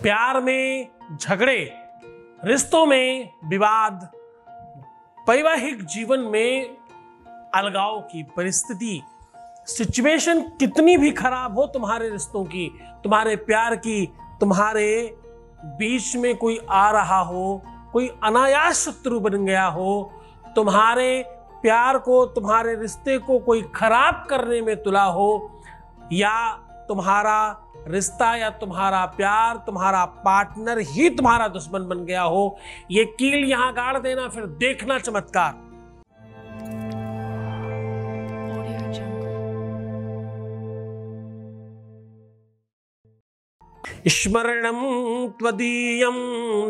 प्यार में झगड़े, रिश्तों में विवाद, वैवाहिक जीवन में अलगाव की परिस्थिति, सिचुएशन कितनी भी खराब हो तुम्हारे रिश्तों की, तुम्हारे प्यार की, तुम्हारे बीच में कोई आ रहा हो, कोई अनायास शत्रु बन गया हो, तुम्हारे प्यार को, तुम्हारे रिश्ते को कोई खराब करने में तुला हो, या तुम्हारा रिश्ता या तुम्हारा प्यार, तुम्हारा पार्टनर ही तुम्हारा दुश्मन बन गया हो, ये कील यहां गाड़ देना, फिर देखना चमत्कार। स्मरणं त्वदीयं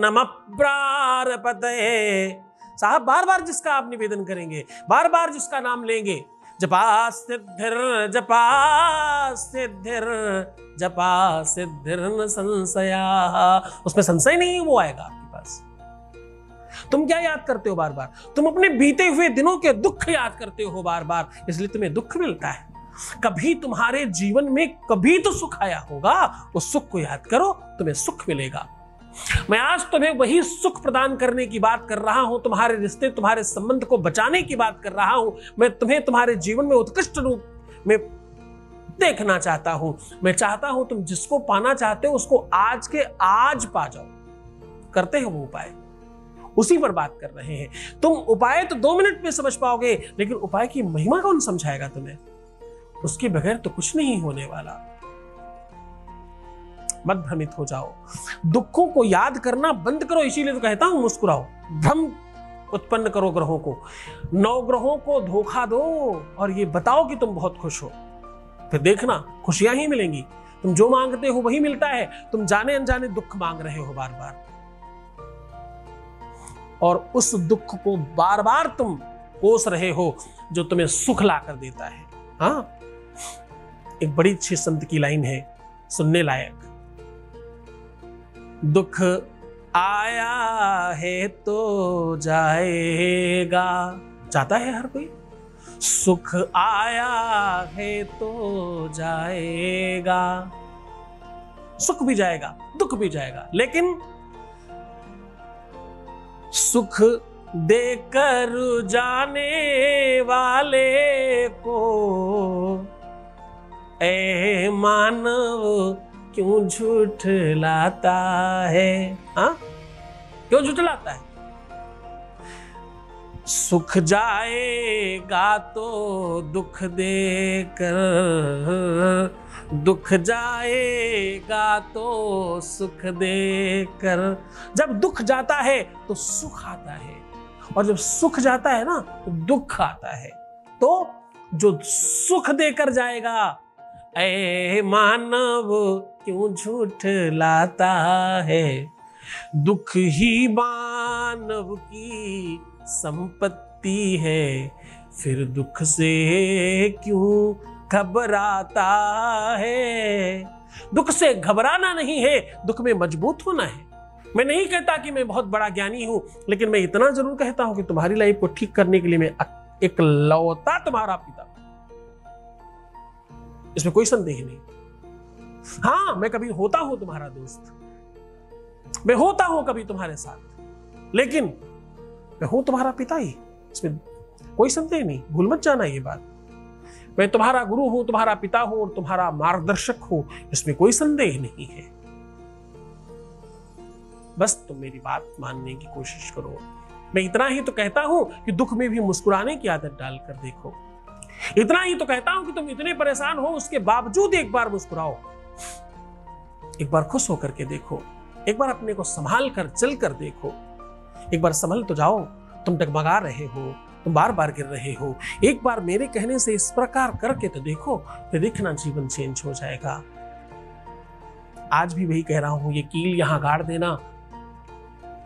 नमः प्रारपतये। साहब बार बार जिसका आप निवेदन करेंगे, बार बार जिसका नाम लेंगे, जपा सिद्धिर जपा सिद्धिर जपा सिद्धिर न संशया, उसमें संशय नहीं, वो आएगा आपके पास। तुम क्या याद करते हो बार बार? तुम अपने बीते हुए दिनों के दुख याद करते हो बार बार, इसलिए तुम्हें दुख मिलता है। कभी तुम्हारे जीवन में कभी तो सुख आया होगा, उस सुख को याद करो, तुम्हें सुख मिलेगा। मैं आज तुम्हें वही सुख प्रदान करने की बात कर रहा हूं, तुम्हारे रिश्ते, तुम्हारे संबंध को बचाने की बात कर रहा हूं। मैं तुम्हें तुम्हारे जीवन में उत्कृष्ट रूप में देखना चाहता हूं। मैं चाहता हूं तुम जिसको पाना चाहते हो उसको आज के आज पा जाओ। करते हैं वो उपाय, उसी पर बात कर रहे हैं। तुम उपाय तो 2 मिनट में समझ पाओगे, लेकिन उपाय की महिमा कौन समझाएगा तुम्हें? उसके बगैर तो कुछ नहीं होने वाला। मत भ्रमित हो जाओ, दुखों को याद करना बंद करो। इसीलिए तो कहता हूं मुस्कुराओ, भ्रम उत्पन्न करो ग्रहों को, 9 ग्रहों को धोखा दो और ये बताओ कि तुम बहुत खुश हो, फिर देखना खुशियां ही मिलेंगी। तुम जो मांगते हो वही मिलता है। तुम जाने अनजाने दुख मांग रहे हो बार बार, और उस दुख को बार बार तुम कोस रहे हो जो तुम्हें सुख ला कर देता है। हाँ, एक बड़ी अच्छी संत की लाइन है, सुनने लायक। दुख आया है तो जाएगा, जाता है हर कोई। सुख आया है तो जाएगा, सुख भी जाएगा, दुख भी जाएगा, लेकिन सुख देकर जाने वाले को ए मानव क्यों झुठलाता है? हाँ, क्यों झुठलाता है? सुख जाएगा तो दुख देकर, दुख जाएगा तो सुख देकर। जब दुख जाता है तो सुख आता है, और जब सुख जाता है ना तो दुख आता है। तो जो सुख देकर जाएगा, ऐ मानव क्यों झूठ लाता है? दुख ही मानव की संपत्ति है, फिर दुख से क्यों घबराता है? दुख से घबराना नहीं है, दुख में मजबूत होना है। मैं नहीं कहता कि मैं बहुत बड़ा ज्ञानी हूं, लेकिन मैं इतना जरूर कहता हूं कि तुम्हारी लाइफ को ठीक करने के लिए मैं एक लौता तुम्हारा पिता, इसमें कोई संदेह नहीं। हाँ, मैं कभी होता हूं तुम्हारा दोस्त, मैं होता हूं कभी तुम्हारे साथ, लेकिन मैं हूं तुम्हारा पिता ही, इसमें कोई संदेह नहीं। भूल मत जाना ये बात। मैं तुम्हारा गुरु हूं, तुम्हारा पिता हूं और तुम्हारा मार्गदर्शक हूं, इसमें कोई संदेह नहीं है। बस तुम मेरी बात मानने की कोशिश करो। मैं इतना ही तो कहता हूं कि दुख में भी मुस्कुराने की आदत डालकर देखो। इतना ही तो कहता हूं कि तुम इतने परेशान हो, उसके बावजूद एक बार मुस्कुराओ, एक बार खुश होकर के देखो, एक बार अपने को संभाल कर चल कर देखो, एक बार संभल तो जाओ। तुम डगमगा रहे हो, तुम बार बार गिर रहे हो, एक बार मेरे कहने से इस प्रकार करके तो देखो, फिर देखना जीवन चेंज हो जाएगा। आज भी वही कह रहा हूं, ये कील यहां गाड़ देना,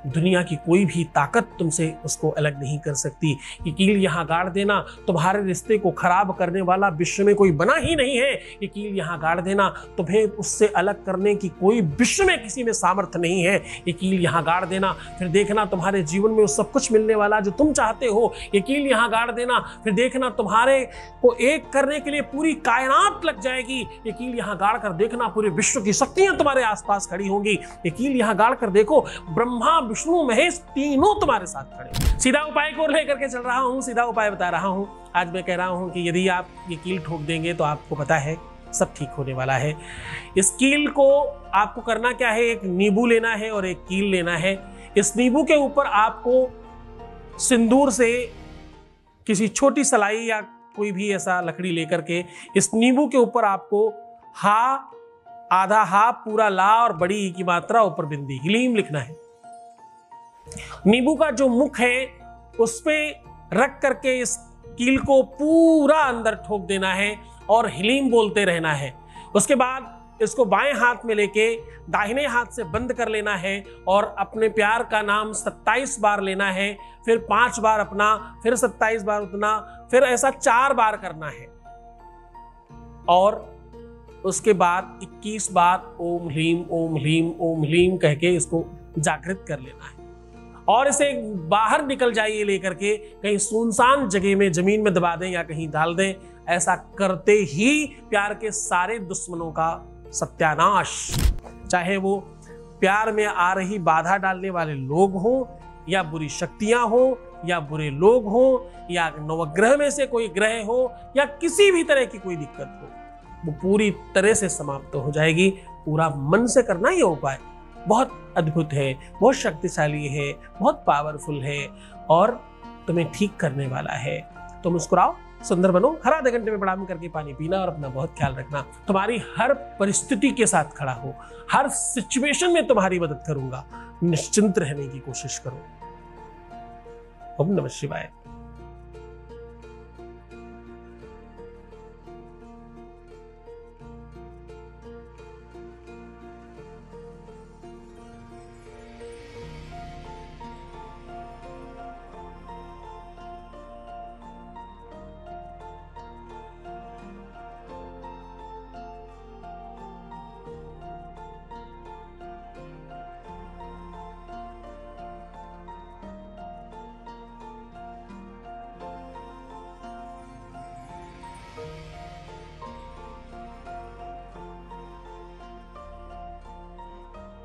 दुनिया की कोई भी ताकत तुमसे उसको अलग नहीं कर सकती। ये कील यहाँ गाड़ देना, तुम्हारे रिश्ते को खराब करने वाला विश्व में कोई बना ही नहीं है। ये कील यहाँ गाड़ देना, तुम्हें उससे अलग करने की कोई विश्व में किसी में सामर्थ्य नहीं है। ये कील यहाँ गाड़ देना, फिर देखना तुम्हारे जीवन में सब कुछ मिलने वाला जो तुम चाहते हो। ये कील यहाँ गाड़ देना, फिर देखना तुम्हारे को एक करने के लिए पूरी कायनात लग जाएगी। ये कील यहाँ गाड़ कर देखना, पूरे विश्व की शक्तियां तुम्हारे आसपास खड़ी होंगी। ये कील यहाँ गाड़ कर देखो, ब्रह्मा विष्णु महेश तीनों तुम्हारे साथ खड़े। सीधा उपाय को लेकर के चल रहा हूं, सीधा उपाय बता रहा हूं। आज मैं कह रहा हूं कि यदि आप ये कील ठोक देंगे तो आपको पता है सब ठीक होने वाला है। इस कील को आपको करना क्या है, एक नींबू लेना है और एक कील लेना है। इस नींबू के ऊपर आपको सिंदूर से किसी छोटी सलाई या कोई भी ऐसा लकड़ी लेकर के इस नींबू के ऊपर आपको हा, आधा हा, पूरा ला और बड़ी ई की मात्रा ऊपर बिंदी हीलीम लिखना है। नींबू का जो मुख है उस पे रख करके इस कील को पूरा अंदर ठोक देना है और हीलीम बोलते रहना है। उसके बाद इसको बाएं हाथ में लेके दाहिने हाथ से बंद कर लेना है और अपने प्यार का नाम 27 बार लेना है, फिर 5 बार अपना, फिर 27 बार उतना, फिर ऐसा 4 बार करना है। और उसके बाद 21 बार ओम ह्लीम ओम ह्लीम ओम ह्लीम कह के इसको जागृत कर लेना है। और इसे बाहर निकल जाइए लेकर के, कहीं सुनसान जगह में जमीन में दबा दें या कहीं डाल दें। ऐसा करते ही प्यार के सारे दुश्मनों का सत्यानाश, चाहे वो प्यार में आ रही बाधा डालने वाले लोग हों या बुरी शक्तियां हो या बुरे लोग हो या नवग्रह में से कोई ग्रह हो या किसी भी तरह की कोई दिक्कत हो, वो पूरी तरह से समाप्त हो जाएगी। पूरा मन से करना ये उपाय बहुत अद्भुत है, बहुत शक्तिशाली है, बहुत पावरफुल है और तुम्हें ठीक करने वाला है। तो मुस्कुराओ, सुंदर बनो, हर आधे घंटे में प्रणाम करके पानी पीना और अपना बहुत ख्याल रखना। तुम्हारी हर परिस्थिति के साथ खड़ा हो, हर सिचुएशन में तुम्हारी मदद करूंगा। निश्चिंत रहने की कोशिश करो। ओम नमः शिवाय।